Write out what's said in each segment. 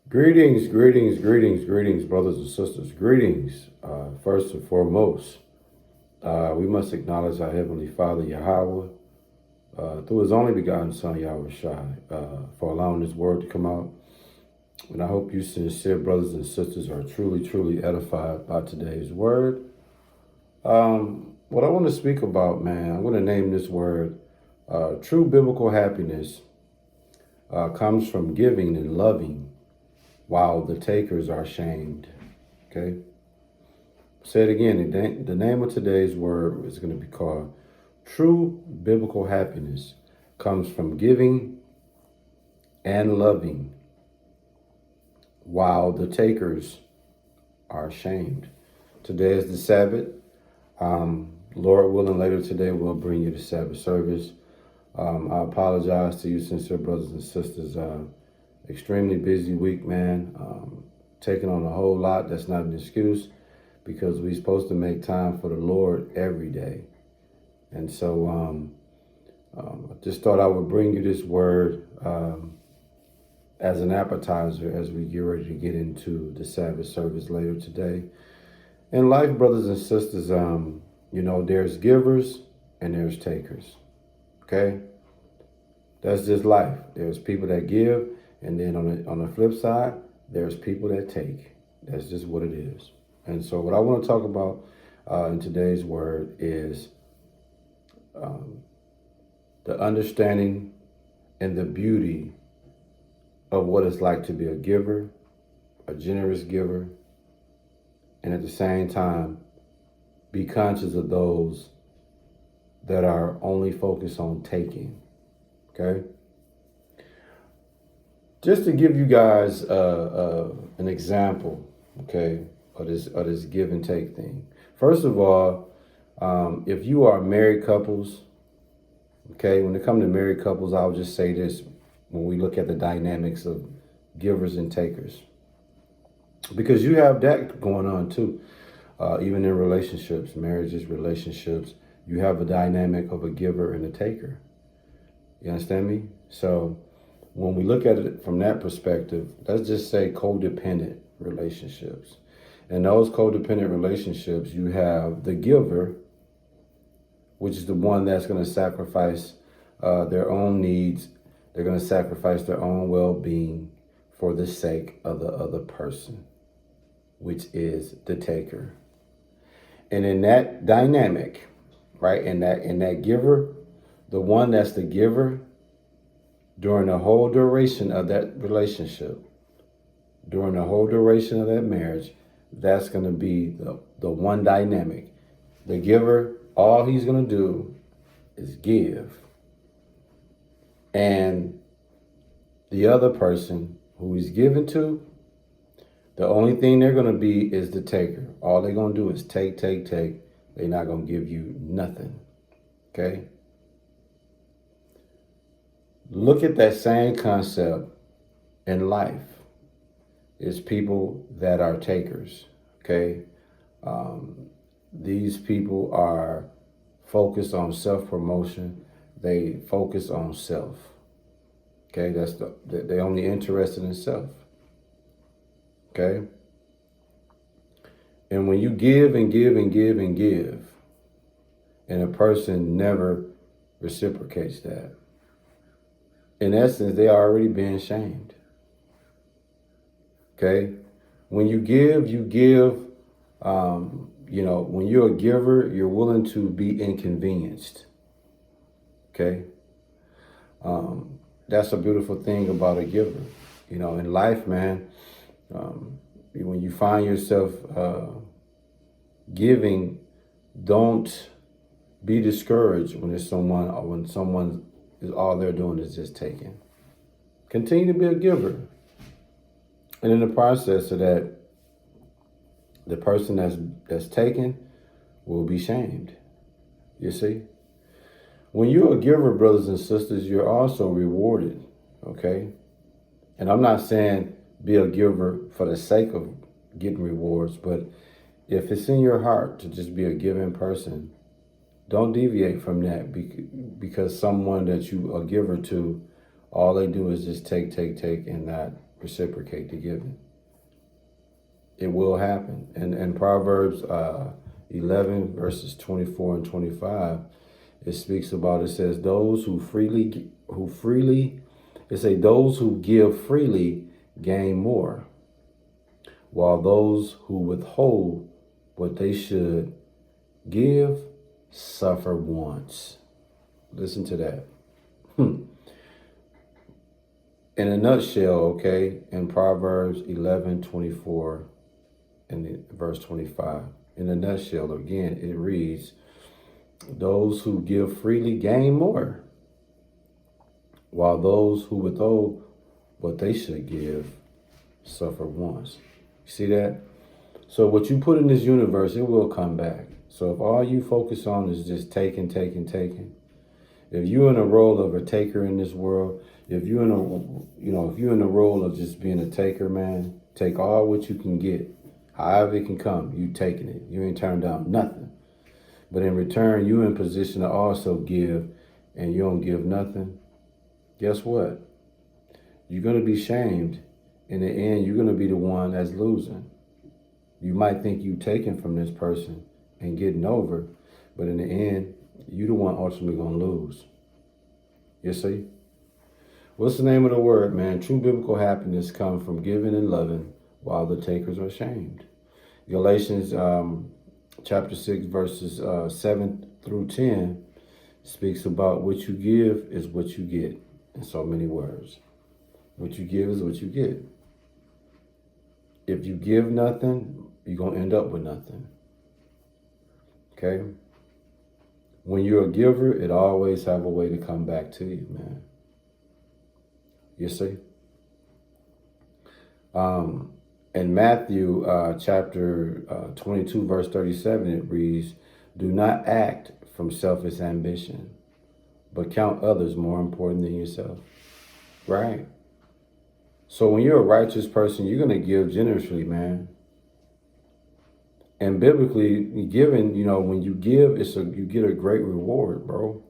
Greetings, greetings, greetings, greetings, brothers and sisters. Greetings. First and foremost, we must acknowledge our Heavenly Father, Yahweh, through His only begotten Son, Yahweh Shai, for allowing His word to come out. And I hope you sincere brothers and sisters are truly, truly edified by today's word. What I want to speak about, man, I'm going to name this word true biblical happiness comes from giving and loving while the takers are shamed. Okay? Say it again. The name of today's word is going to be called true biblical happiness comes from giving and loving while the takers are shamed. Today is the Sabbath. Lord willing, later today we'll bring you the Sabbath service. I apologize to you, sincere brothers and sisters. Extremely busy week, man. Taking on a whole lot. That's not an excuse because we're supposed to make time for the Lord every day. And so I just thought I would bring you this word as an appetizer as we get ready to get into the Sabbath service later today. In life, brothers and sisters, there's givers and there's takers. Okay? That's just life. There's people that give, and then on the flip side, there's people that take. That's just what it is. And so what I want to talk about in today's word is the understanding and the beauty of what it's like to be a giver, a generous giver, and at the same time, be conscious of those that are only focused on taking. Okay? Just to give you guys an example, okay, of this give and take thing. First of all, if you are married couples, okay, when it comes to married couples, I'll just say this when we look at the dynamics of givers and takers. Because you have that going on too. Even in relationships, marriages, relationships, you have a dynamic of a giver and a taker. You understand me? So when we look at it from that perspective, let's just say codependent relationships. In those codependent relationships, you have the giver, which is the one that's going to sacrifice their own needs. They're going to sacrifice their own well-being for the sake of the other person, which is the taker. And in that dynamic, right, in that giver, the one that's the giver during the whole duration of that relationship, during the whole duration of that marriage, that's going to be the one dynamic. The giver, all he's going to do is give. And the other person who he's given to, the only thing they're going to be is the taker. All they're going to do is take. They're not going to give you nothing. Okay? Look at that same concept in life. It's people that are takers. Okay? These people are focused on self-promotion. They focus on self. Okay? They're only interested in self. Okay? And when you give and give and give and give, and a person never reciprocates that, in essence, they are already being shamed. Okay? When you give, when you're a giver, you're willing to be inconvenienced. Okay? That's a beautiful thing about a giver. In life, man, when you find yourself giving, don't be discouraged when someone is all they're doing is just taking. Continue to be a giver. And in the process of that, the person that's taken will be shamed. You see? When you're a giver, brothers and sisters, you're also rewarded. Okay? And I'm not saying be a giver for the sake of getting rewards, but if it's in your heart to just be a giving person, don't deviate from that because someone that you a giver to, all they do is just take and reciprocate the giving. It will happen. And Proverbs 11 verses 24 and 25, it speaks about, it says, those who give freely gain more, while those who withhold what they should give suffer wants. Listen to that. In a nutshell, okay, in Proverbs 11:24 and verse 25, in a nutshell, again, it reads, those who give freely gain more, while those who withhold what they should give suffer wants. You see that? So what you put in this universe, it will come back. So if all you focus on is just taking, if you're in a role of a taker in this world, if you're in a role of just being a taker, man, take all what you can get. However it can come, you taking it. You ain't turned down nothing. But in return, you in position to also give, and you don't give nothing. Guess what? You're going to be shamed. In the end, you're going to be the one that's losing. You might think you taking from this person and getting over, but in the end, you're the one ultimately going to lose. You see? What's the name of the word, man? True biblical happiness comes from giving and loving while the takers are shamed. Galatians chapter 6, verses 7 through 10 speaks about what you give is what you get, in so many words. What you give is what you get. If you give nothing, you're going to end up with nothing. Okay? When you're a giver, it always have a way to come back to you, man. You see? In Matthew chapter 22, verse 37, it reads, do not act from selfish ambition, but count others more important than yourself. Right? So when you're a righteous person, you're going to give generously, man. And biblically, giving, when you give, you get a great reward, bro.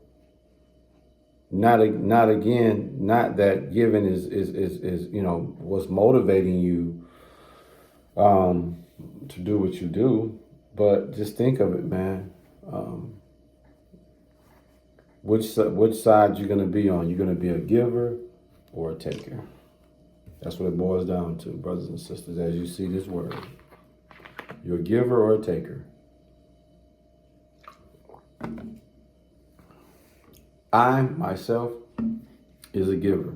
Not that giving is what's motivating you to do what you do, but just think of it, man. Which side you're going to be on? You're going to be a giver or a taker? That's what it boils down to, brothers and sisters, as you see this word. You're a giver or a taker. I, myself, is a giver.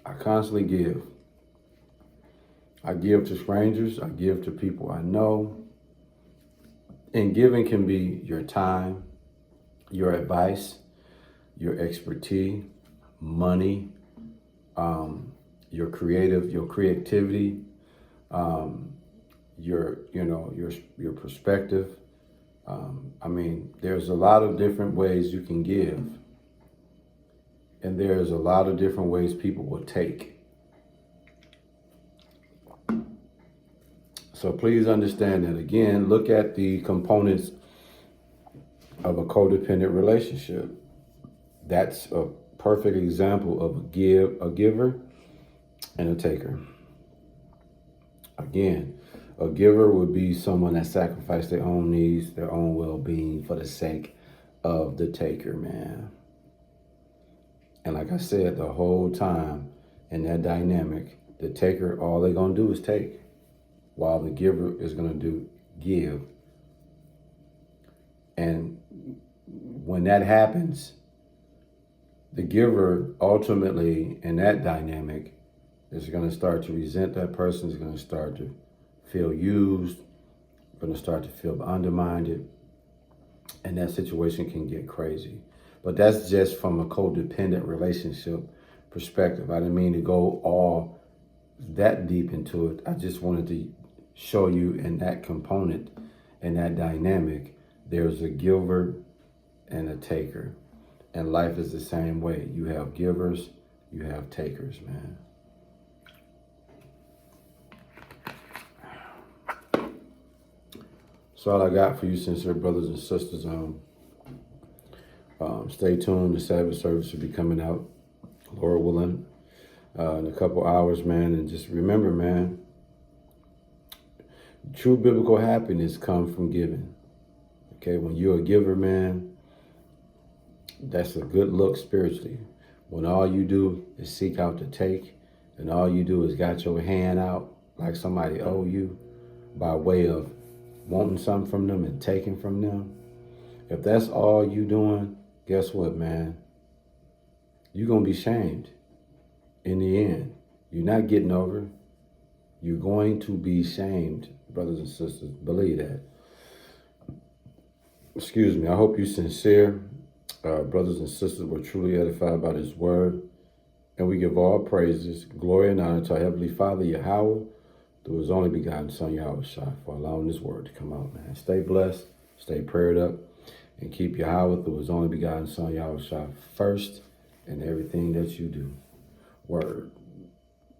I constantly give. I give to strangers. I give to people I know. And giving can be your time, your advice, your expertise, money, your creativity, your perspective. There's a lot of different ways you can give. And there's a lot of different ways people will take. So please understand that. Again, look at the components of a codependent relationship. That's a perfect example of a giver and a taker. Again, a giver would be someone that sacrificed their own needs, their own well-being for the sake of the taker, man. And like I said, the whole time in that dynamic, the taker, all they're going to do is take, while the giver is going to give. And when that happens, the giver ultimately in that dynamic is going to start to resent that person, is going to start to feel used, going to start to feel undermined, and that situation can get crazy. But that's just from a codependent relationship perspective. I didn't mean to go all that deep into it. I just wanted to show you in that component, in that dynamic, there's a giver and a taker. And life is the same way. You have givers, you have takers, man. That's all I got for you, sincere brothers and sisters. Stay tuned. The Sabbath service will be coming out, Lord willing. in a couple hours, man. And just remember, man, true biblical happiness comes from giving. Okay, when you're a giver, man, that's a good look spiritually. When all you do is seek out to take, and all you do is got your hand out like somebody owe you by way of wanting something from them and taking from them. If that's all you doing, guess what, man? You're going to be shamed in the end. You're not getting over. You're going to be shamed, brothers and sisters. Believe that. Excuse me. I hope you're sincere. Brothers and sisters were truly edified by this word. And we give all praises, glory, and honor to our Heavenly Father, Yahweh, through His only begotten Son, Yahweh Shai, for allowing this word to come out, man. Stay blessed, stay prayed up, and keep Yahweh through His only begotten Son, Yahweh Shai, first in everything that you do. Word.